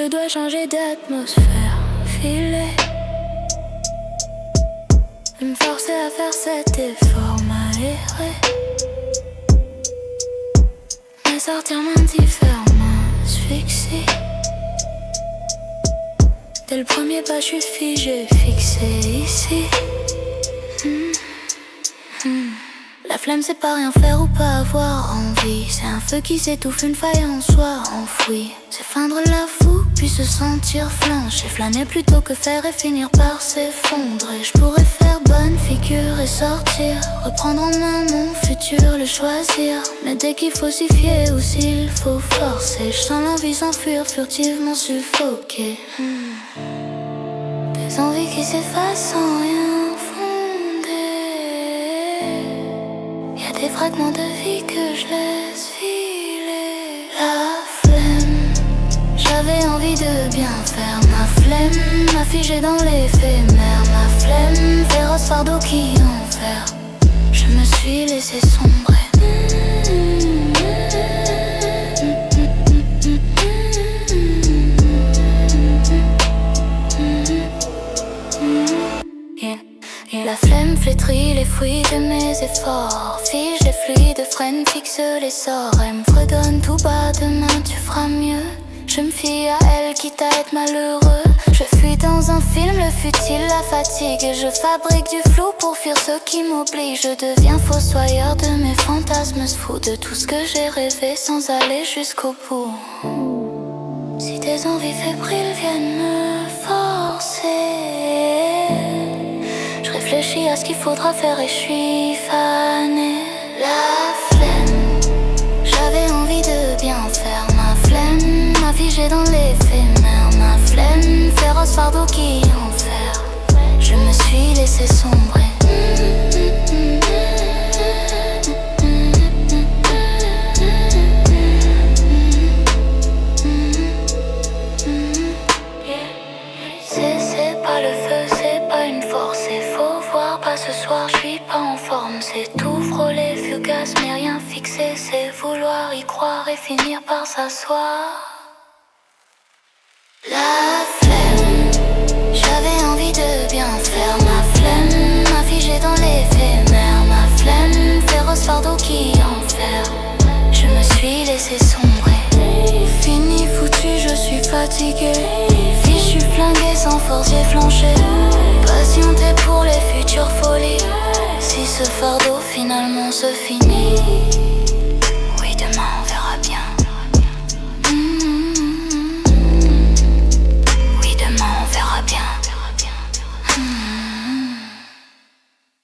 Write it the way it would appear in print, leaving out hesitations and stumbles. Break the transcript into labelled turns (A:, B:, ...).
A: Je dois changer d'atmosphère, filer. Me forcer à faire cet effort, m'aérer. Me sortir indifféremment, se fixer. Dès le premier pas, je suis figé, fixé ici. La flemme, c'est pas rien faire ou pas avoir envie. C'est un feu qui s'étouffe, une faille en soi enfouie. C'est feindre la foule, puis se sentir flancher. Flâner plutôt que faire et finir par s'effondrer. Je pourrais faire bonne figure et sortir, reprendre en main mon futur, le choisir. Mais dès qu'il faut s'y fier ou s'il faut forcer, je sens l'envie s'enfuir, furtivement suffoquer. Des envies qui s'effacent sans rien fonder. Y'a des fragments de vie que je laisse filer. La flemme, j'avais envie de bien faire. Ma flemme m'a figé dans l'éphémère. Ma flemme, féroce fardeau qui enferme. Je me suis laissé sombrer. La flemme flétrit les fruits de mes efforts. Fige les fluides, freine, fixe l'essor. Elle me fredonne tout bas, demain tu feras mieux. Je me fie à elle, quitte à être malheureux. Je fuis dans un film, le futile, la fatigue. Et je fabrique du flou pour fuir ce qui m'oblige. Je deviens fossoyeur de mes fantasmes fous, de tout ce que j'ai rêvé sans aller jusqu'au bout. Si tes envies fébriles viennent me forcer, je réfléchis à ce qu'il faudra faire et je suis fanée. La flemme, j'avais envie de bien faire. Ma flemme m'a figé dans l'éphémère. Ma flemme, féroce fardeau qui enferme. Je me suis laissé sombrer. C'est pas le feu, c'est pas une force. C'est faut voir, pas ce soir, je suis pas en forme. C'est tout frôler, fugace, mais rien fixé. C'est vouloir y croire et finir par s'asseoir. La flemme, j'avais envie de bien faire. Ma flemme m'a figé dans l'éphémère. Ma flemme, féroce fardeau qui enferme. Je me suis laissé sombrer. Fini, foutu, je suis fatigué. Fichu, flingué, sans force, j'ai flanché. Patienté pour les futures folies. Si ce fardeau finalement se finit.